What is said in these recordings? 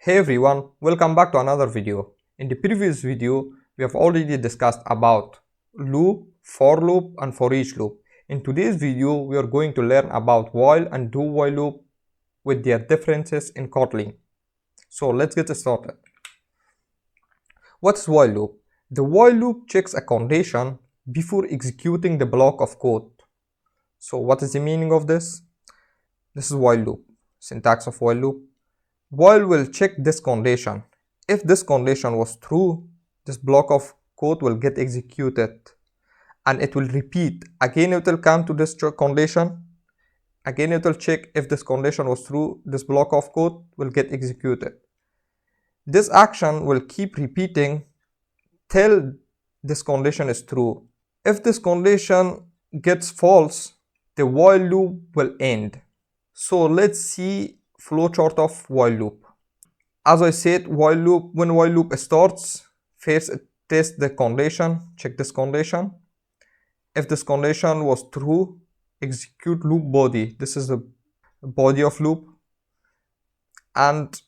Hey everyone, welcome back to another video. In the previous video, we have already discussed about loop, for loop and for each loop. In today's video, we are going to learn about while and do while loop with their differences in Kotlin. So let's get started. What's while loop? The while loop checks a condition before executing the block of code. So what is the meaning of this? This is while loop. Syntax of while loop. While will check this condition. If this condition was true, this block of code will get executed and it will repeat. Again it will come to this condition. Again it will check if this condition was true, this block of code will get executed. This action will keep repeating till this condition is true. If this condition gets false, the while loop will end. So let's see flowchart of while loop. As I said, when while loop starts, first it tests the condition, check this condition. If this condition was true, execute loop body. This is the body of loop, and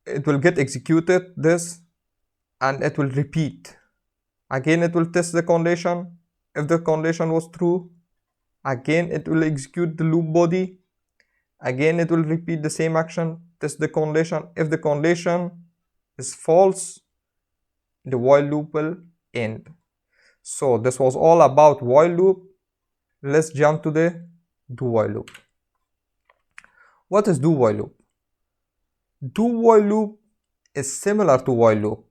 it will get executed this, and it will repeat. Again it will test the condition. If the condition was true, again it will execute the loop body. Again it will repeat the same action, test the condition. If the condition is false, the while loop will end. So this was all about while loop. Let's jump to the do while loop. What is do while loop? Do while loop is similar to while loop,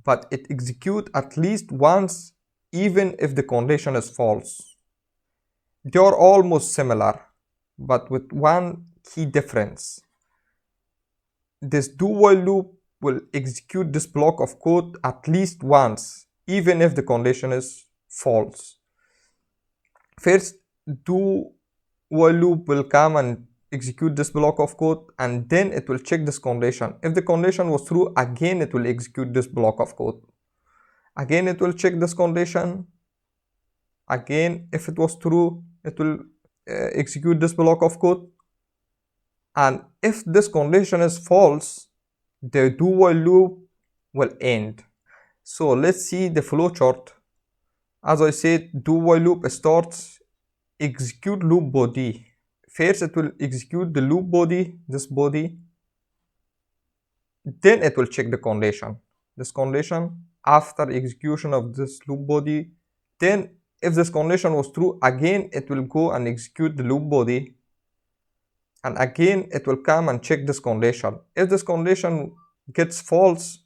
but it executes at least once even if the condition is false. They are almost similar, but with one key difference. This do while loop will execute this block of code at least once, even if the condition is false. First, do while loop will come and execute this block of code, and then it will check this condition. If the condition was true, again it will execute this block of code. Again it will check this condition. Again, if it was true, it will execute this block of code. And if this condition is false, the do while loop will end. So let's see the flowchart. As I said, do while loop starts, execute loop body. First it will execute the loop body, this body. Then it will check the condition. This condition after execution of this loop body. Then if this condition was true, again it will go and execute the loop body. And again it will come and check this condition. If this condition gets false,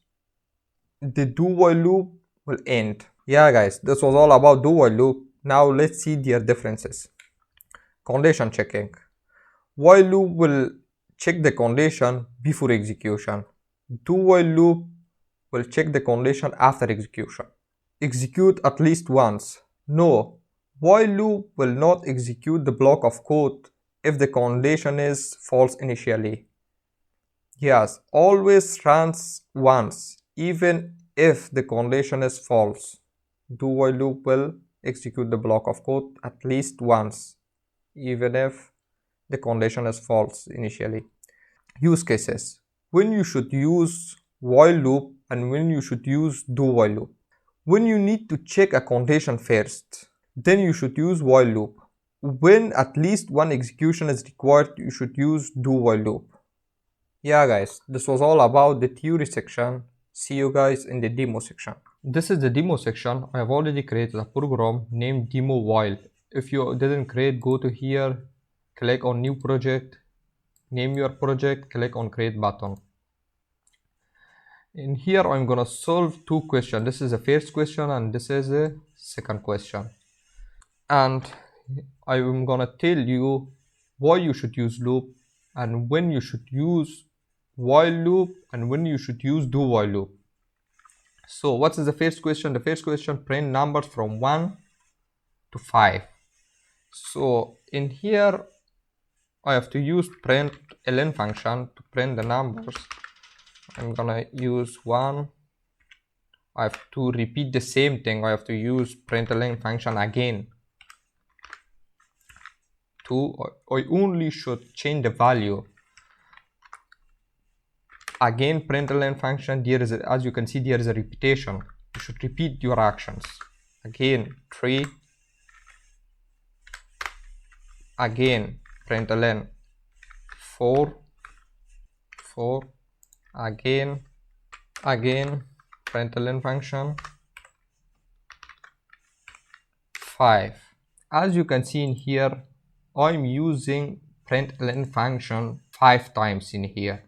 the do while loop will end. Yeah guys, this was all about do while loop. Now let's see their differences. Condition checking. While loop will check the condition before execution. Do while loop will check the condition after execution. Execute at least once. No, while loop will not execute the block of code if the condition is false initially. Yes, always runs once, even if the condition is false. Do while loop will execute the block of code at least once, even if the condition is false initially. Use cases. When you should use while loop and when you should use do while loop. When you need to check a condition first, then you should use while loop. When at least one execution is required, you should use do while loop. Yeah guys, this was all about the theory section. See you guys in the demo section. This is the demo section. I have already created a program named demo while. If you didn't create, go to here, click on new project, name your project, click on create button. In here I'm gonna solve two questions. This is the first question and this is the second question. And I'm gonna tell you why you should use loop and when you should use while loop and when you should use do while loop. So what is the first question? The first question, print numbers from 1 to 5. So in here I have to use println function to print the numbers. I'm gonna use 1. I have to repeat the same thing. I have to use println function again. 2, I only should change the value. again println function, there is as you can see there is a repetition. You should repeat your actions. Again 3, again println 4, again println function 5. As you can see in here, I'm using println function 5 times in here,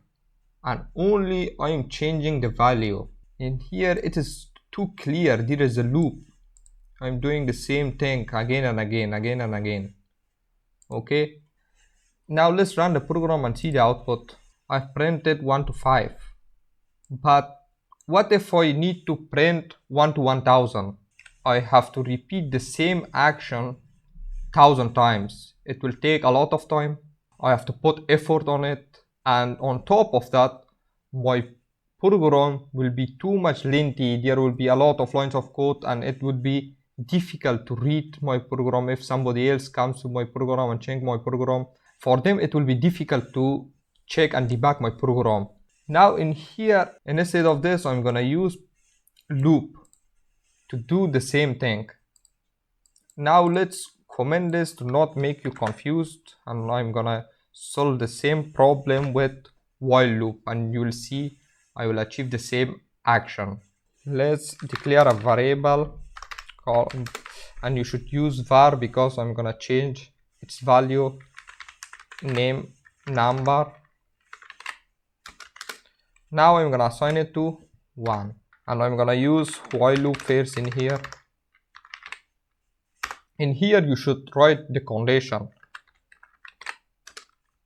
and only I'm changing the value. In here it is too clear, there is a loop. I'm doing the same thing again and again. Okay, now let's run the program and see the output. I've printed 1 to 5, but what if I need to print 1 to 1000? I have to repeat the same action 1000 times. It will take a lot of time. I have to put effort on it, and on top of that my program will be too much lengthy. There will be a lot of lines of code, and it would be difficult to read my program. If somebody else comes to my program and check my program, for them it will be difficult to check and debug my program. Now in here, instead of this, I'm gonna use loop to do the same thing. Now let's comment this to not make you confused, and I'm gonna solve the same problem with while loop, and you will see I will achieve the same action. Let's declare a variable called, and you should use var because I'm gonna change its value, name number. Now I'm gonna assign it to 1, and I'm gonna use while loop first in here. In here you should write the condition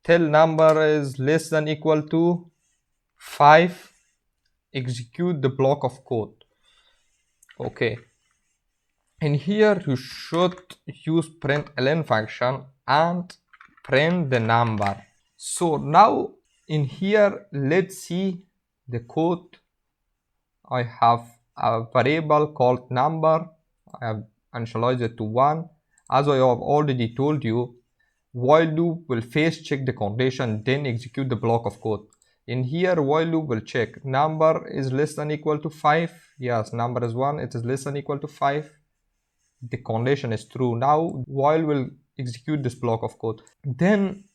till number is less than equal to 5, execute the block of code. Okay, in here you should use println function and print the number. So now in here, let's see the code. I have a variable called number. I have initialized it to 1. As I have already told you, while loop will first check the condition, then execute the block of code. In here, while loop will check number is less than equal to 5. Yes, number is 1. It is less than equal to 5. The condition is true. Now while will execute this block of code. Then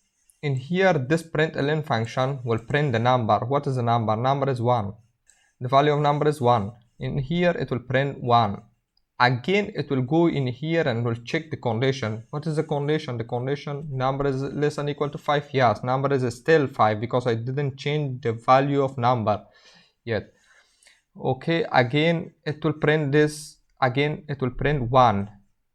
in here, this println function will print the number. What is the number? Number is 1. The value of number is 1. In here it will print 1. Again it will go in here and will check the condition. What is the condition? The condition, number is less than equal to 5. Yes, number is still 5 because I didn't change the value of number yet. Okay, again it will print this. Again it will print 1,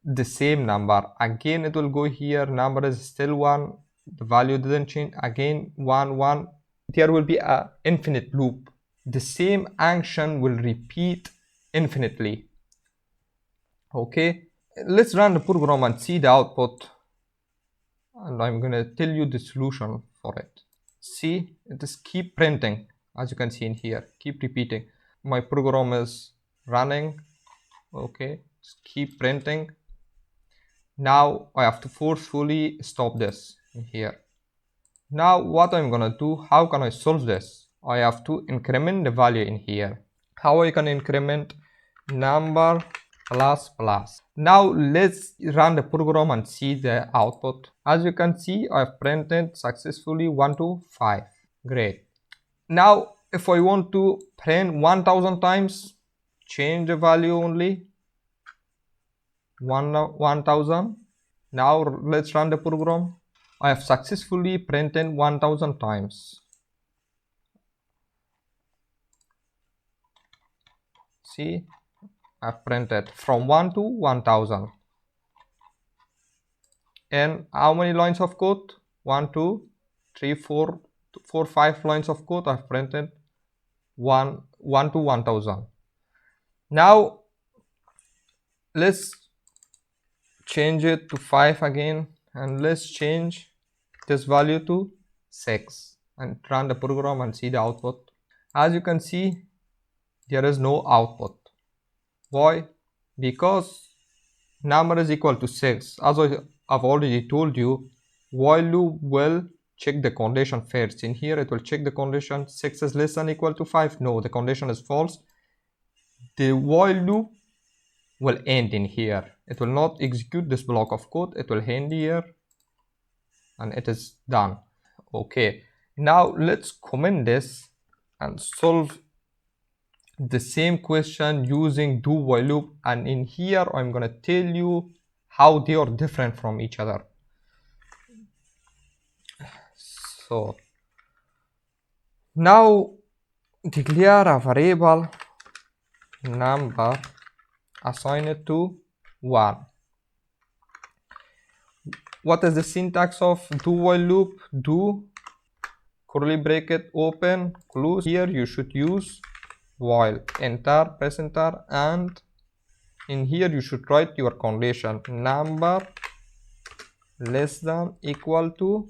the same number. Again it will go here, number is still 1, the value didn't change. Again 1 1. There will be an infinite loop. The same action will repeat infinitely. Okay, let's run the program and see the output, and I'm gonna tell you the solution for it. See, it is keep printing. As you can see in here, keep repeating. My program is running. Okay, just keep printing. Now I have to forcefully stop this in here. Now what I'm gonna do, how can I solve this? I have to increment the value in here. How I can increment? Number plus plus. Now let's run the program and see the output. As you can see, I've printed successfully 1 to 5. Great. Now if I want to print 1000 times, change the value only 1000. Now let's run the program. I have successfully printed 1000 times. See, I've printed from 1 to 1000. And how many lines of code? 1 2 3 4 5 lines of code. I've printed 1 to 1000. Now let's change it to 5 again, and let's change this value to 6 and run the program and see the output. As you can see, there is no output. Why? Because number is equal to 6. As I have already told you, while loop will check the condition first. In here it will check the condition 6 is less than equal to 5. No, the condition is false. The while loop will end in here. It will not execute this block of code. It will end here and it is done. Okay, now let's comment this and solve the same question using do while loop, and in here I'm gonna tell you how they are different from each other. So now declare a variable number, assign it to 1. What is the syntax of do while loop? Do curly bracket open close. Here you should use while, enter, press enter, and in here you should write your condition number less than equal to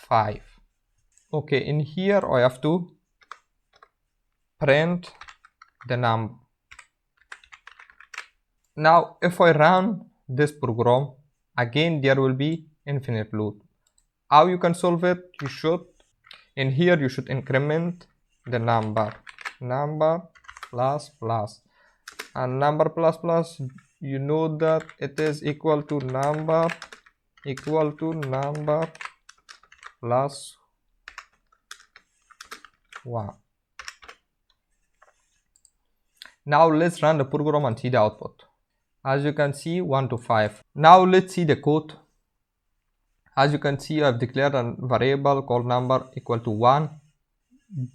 5. Okay, in here I have to print the number. Now if I run this program, again there will be infinite loop. How you can solve it? You should, in here you should increment the number plus plus, and number plus plus, you know that it is equal to number plus 1. Now let's run the program and see the output. As you can see, 1 to 5. Now let's see the code. As you can see, I've declared a variable called number equal to 1.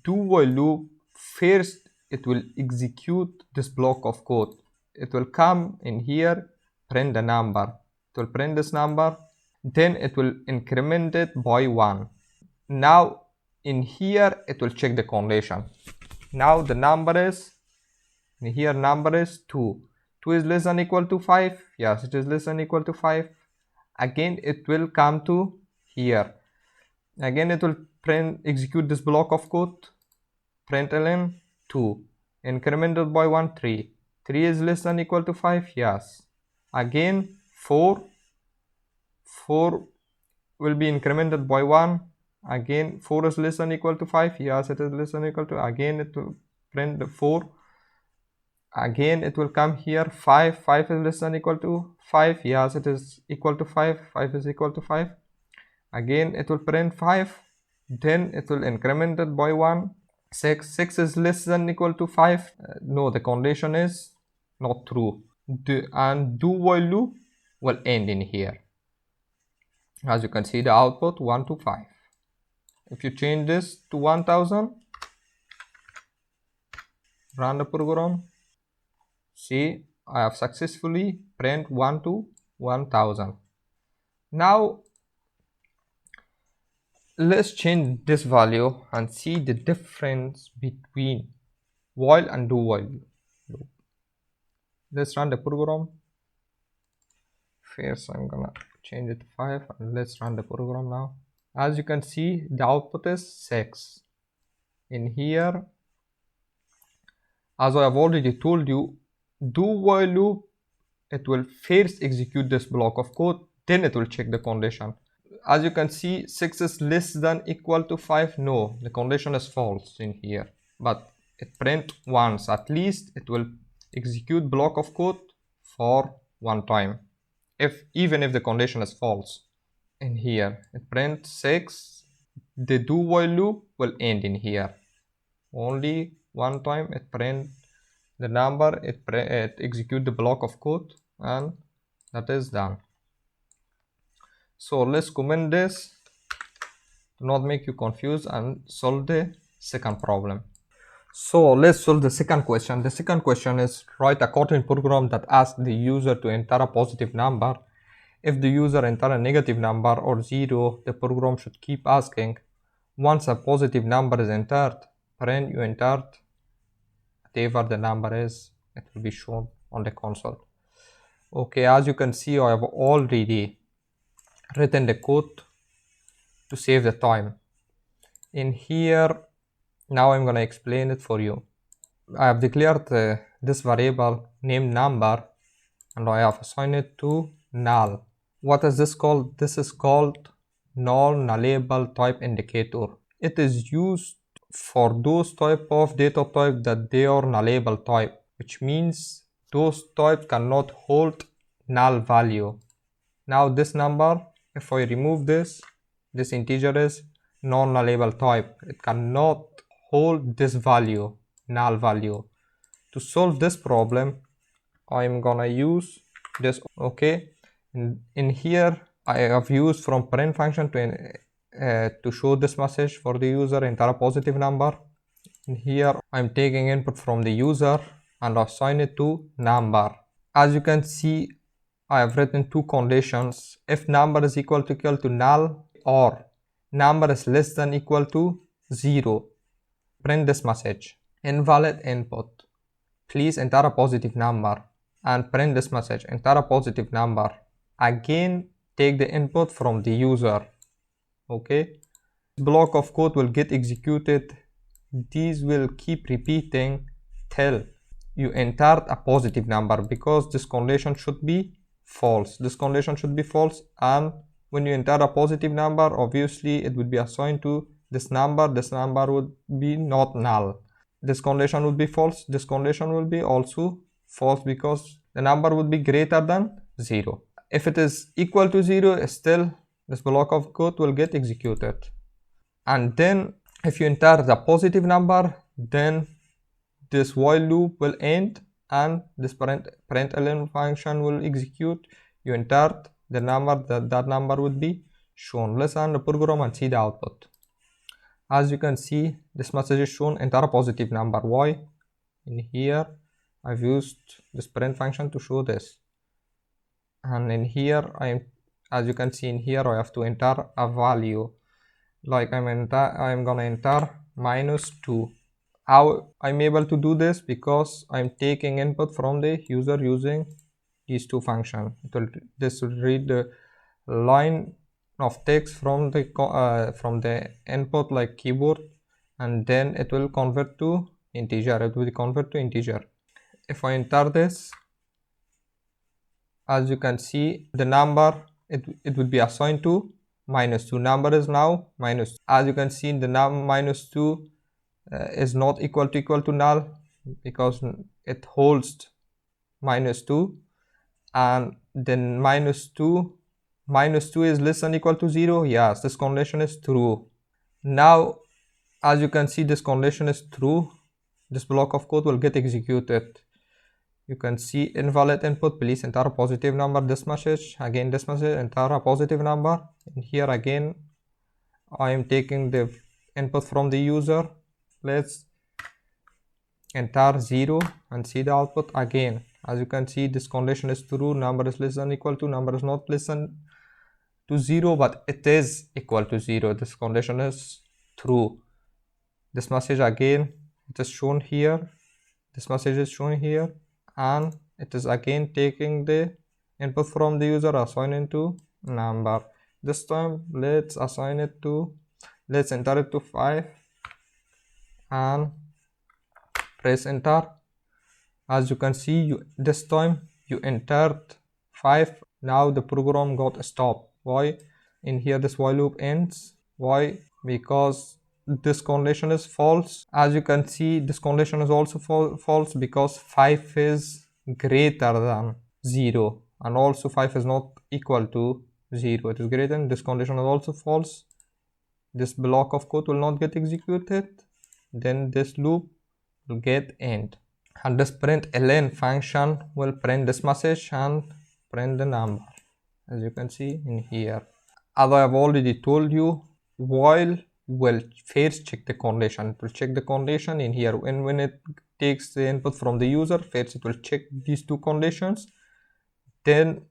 Do while loop, first it will execute this block of code. It will come in here, print the number. It will print this number, then it will increment it by 1. Now in here it will check the condition. Now the number is, in here number is 2. 2 is less than equal to 5. Yes, it is less than equal to 5. Again it will come to here. Again it will execute this block of code, println 2, incremented by 1, 3. 3 is less than equal to 5. Yes. Again 4 will be incremented by 1. Again 4 is less than equal to 5. Yes, it is less than equal to. Again it will print the 4. Again it will come here 5. 5 is less than equal to 5. Yes, it is equal to 5. 5 is equal to 5. Again it will print 5. Then it will increment it by 1. 6. 6 is less than equal to 5. No, the condition is not true. And do while loop will end in here. As you can see, the output 1 to 5. If you change this to 1000, run the program. See, I have successfully print 1 to 1000. Now let's change this value and see the difference between while and do while loop. Let's run the program. First I'm gonna change it to 5 and let's run the program now. As you can see, the output is 6. In here, as I have already told you, do while loop, it will first execute this block of code, then it will check the condition. As you can see, 6 is less than equal to 5. No, the condition is false in here, but it print once. At least it will execute block of code for one time, even if the condition is false. In here it prints 6. The do while loop will end in here. Only one time it print the number, it execute the block of code, and that is done. So let's comment this to not make you confused and solve the second problem. So let's solve the second question. The second question is write a Kotlin program that asks the user to enter a positive number. If the user enter a negative number or 0, the program should keep asking. Once a positive number is entered, print you entered. Whatever the number is, it will be shown on the console. Okay, as you can see, I have already written the code to save the time. In here, now I'm gonna explain it for you. I have declared this variable named number, and I have assigned it to null. What is this called? This is called non-nullable type indicator. It is used for those type of data type that they are nullable type, which means those types cannot hold null value. Now this number, if I remove this integer is non-nullable type. It cannot hold this value, null value. To solve this problem, I'm gonna use this. Okay, in here I have used from print function to show this message for the user, enter a positive number. In here I'm taking input from the user and assign it to number. As you can see, I have written two conditions. If number is equal to null or number is less than equal to 0, print this message: invalid input, please enter a positive number, and print this message: enter a positive number. Again, take the input from the user. Okay, block of code will get executed. These will keep repeating till you entered a positive number, because this condition should be false. This condition should be false, and when you enter a positive number, obviously it would be assigned to this number. This number would be not null. This condition would be false. This condition will be also false, because the number would be greater than 0. If it is equal to 0, still this block of code will get executed. And then if you enter the positive number, then this while loop will end and this println function will execute. You entered the number, that number would be shown. Let's run the program and see the output. As you can see, this message is shown, enter a positive number. Why? In here I've used this print function to show this, and in here as you can see, in here I have to enter a value. Like I'm gonna enter -2. How I'm able to do this? Because I'm taking input from the user using these two functions. This will read the line of text from the input, like keyboard, and then it will convert to integer. It will convert to integer. If I enter this, as you can see, the number it will be assigned to -2. Number is now -2. As you can see, the number -2 is not equal to null, because it holds -2, and then -2 is less than equal to 0. Yes, this condition is true. Now as you can see, this condition is true. This block of code will get executed. You can see invalid input, please enter a positive number. This message, again this message, enter a positive number. And here again I am taking the input from the user. Let's enter 0 and see the output. Again, as you can see, this condition is true. Number is less than equal to, number is not less than to 0, but it is equal to 0. This condition is true. This message again, it is shown here. This message is shown here, and it is again taking the input from the user, assigning to number. This time let's enter it to 5 and press enter. As you can see, this time you entered 5. Now the program got stopped. Why? In here this while loop ends. Why? Because this condition is false. As you can see, this condition is also false, because 5 is greater than 0, and also 5 is not equal to 0. It is greater than. This condition is also false. This block of code will not get executed. Then this loop will get end, and this println function will print this message and print the number, as you can see in here. As I have already told you, while will first check the condition. It will check the condition in here, and when it takes the input from the user, first it will check these two conditions, then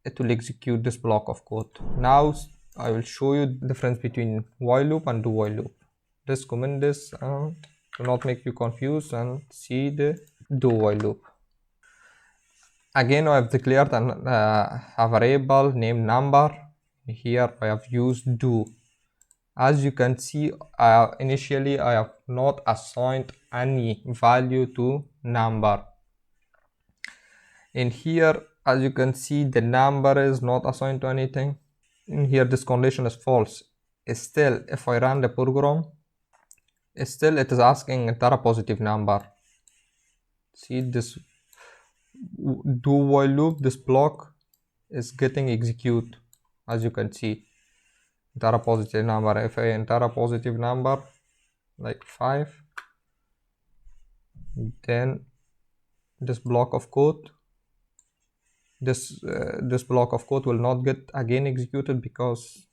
it will execute this block of code. Now I will show you the difference between while loop and do while loop. Just comment this to not make you confused, and see the do while loop. Again, I have declared a variable named number. Here I have used do. As you can see, initially I have not assigned any value to number. In here, as you can see, the number is not assigned to anything. in here this condition is false, still if I run the program, still it is asking enter a positive number. See this do while loop, this block is getting execute, as you can see, enter a positive number. If I enter a positive number like 5, then this block of code, this block of code will not get again executed, because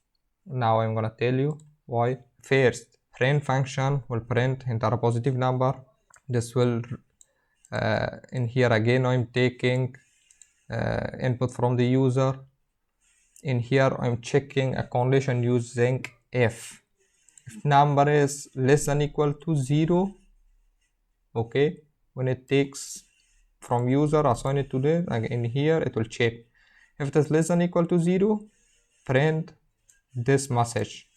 now I'm gonna tell you why. First, print function will print enter a positive number. This will in here again I'm taking input from the user. In here I'm checking a condition using if number is less than equal to 0, okay, when it takes from user, assign it to this, in here it will check. If it is less than equal to 0, print this message,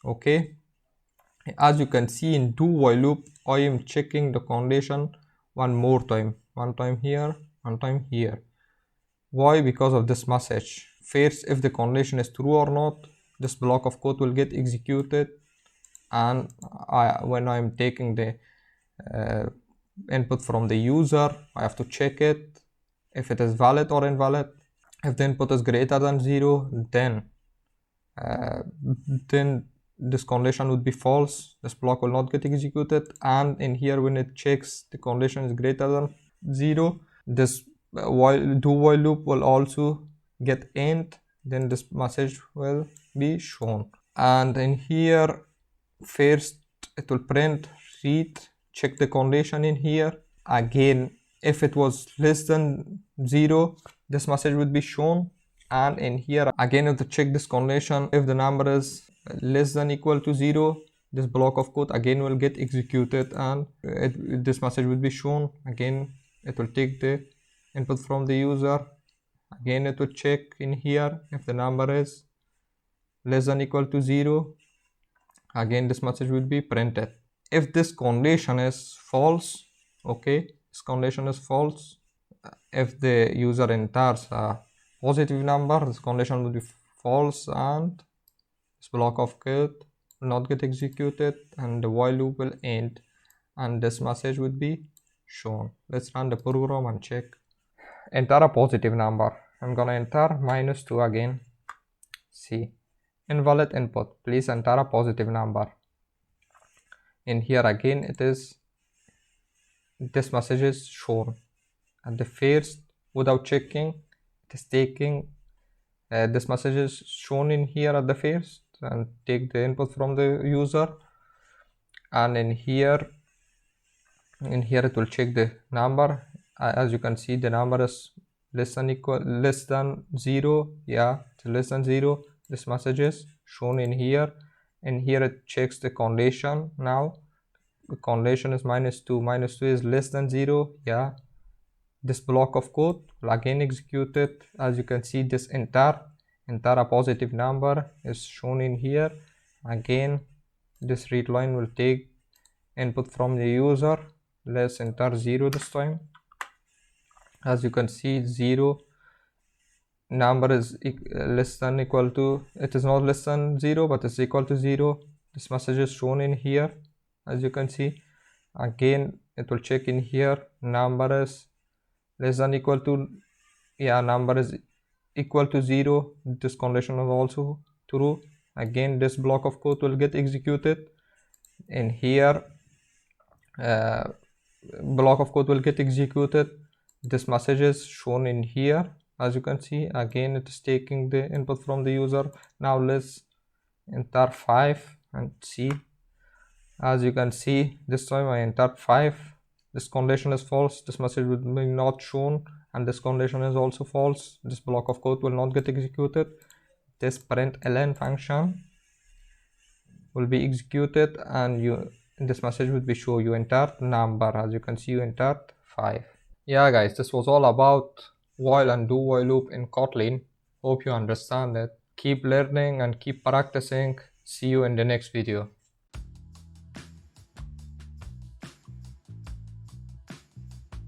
okay. As you can see in do while loop, I am checking the condition one more time, one time here, one time here. Why? Because of this message. First, if the condition is true or not, this block of code will get executed, and when I'm taking the input from the user, I have to check it if it is valid or invalid. If the input is greater than 0, then this condition would be false, this block will not get executed. And in here, when it checks the condition is greater than 0, this do while loop will also get end, then this message will be shown. And in here, first it will print read, check the condition in here again. If it was less than 0, this message would be shown. And in here again, if to check this condition, if the number is less than equal to 0, this block of code again will get executed, and this message will be shown. Again, it will take the input from the user. Again, it will check in here if the number is less than equal to 0. Again, this message will be printed. If this condition is false, okay, this condition is false, if the user enters a positive number, this condition will be false, and this block of code will not get executed, and the while loop will end, and this message would be shown. Let's run the program and check. Enter a positive number. I'm gonna enter -2 again. See, invalid input, please enter a positive number. In here again, it is this message is shown at the first without checking. It is taking this message is shown in here at the first, and take the input from the user. And in here it will check the number. As you can see, the number is less than 0. Yeah, it's less than 0. This message is shown in here. In here it checks the condition. Now the condition is -2. -2 is less than 0. Yeah, this block of code will again execute it. As you can see, this enter a positive number is shown in here. Again, this read line will take input from the user. Let's enter 0 this time. As you can see, 0 number is less than equal to, it is not less than 0, but it's equal to 0. This message is shown in here, as you can see. Again, it will check in here, number is less than equal to, yeah, number is equal to 0. This condition is also true. Again, this block of code will get executed. In here, block of code will get executed. This message is shown in here, as you can see. Again, it is taking the input from the user. Now let's enter 5 and see. As you can see, this time I entered 5. This condition is false. This message will be not shown, and this condition is also false. This block of code will not get executed. This println function will be executed, and this message will be show you entered number. As you can see, you entered 5. Yeah guys, this was all about while and do while loop in Kotlin. Hope you understand it. Keep learning and keep practicing. See you in the next video.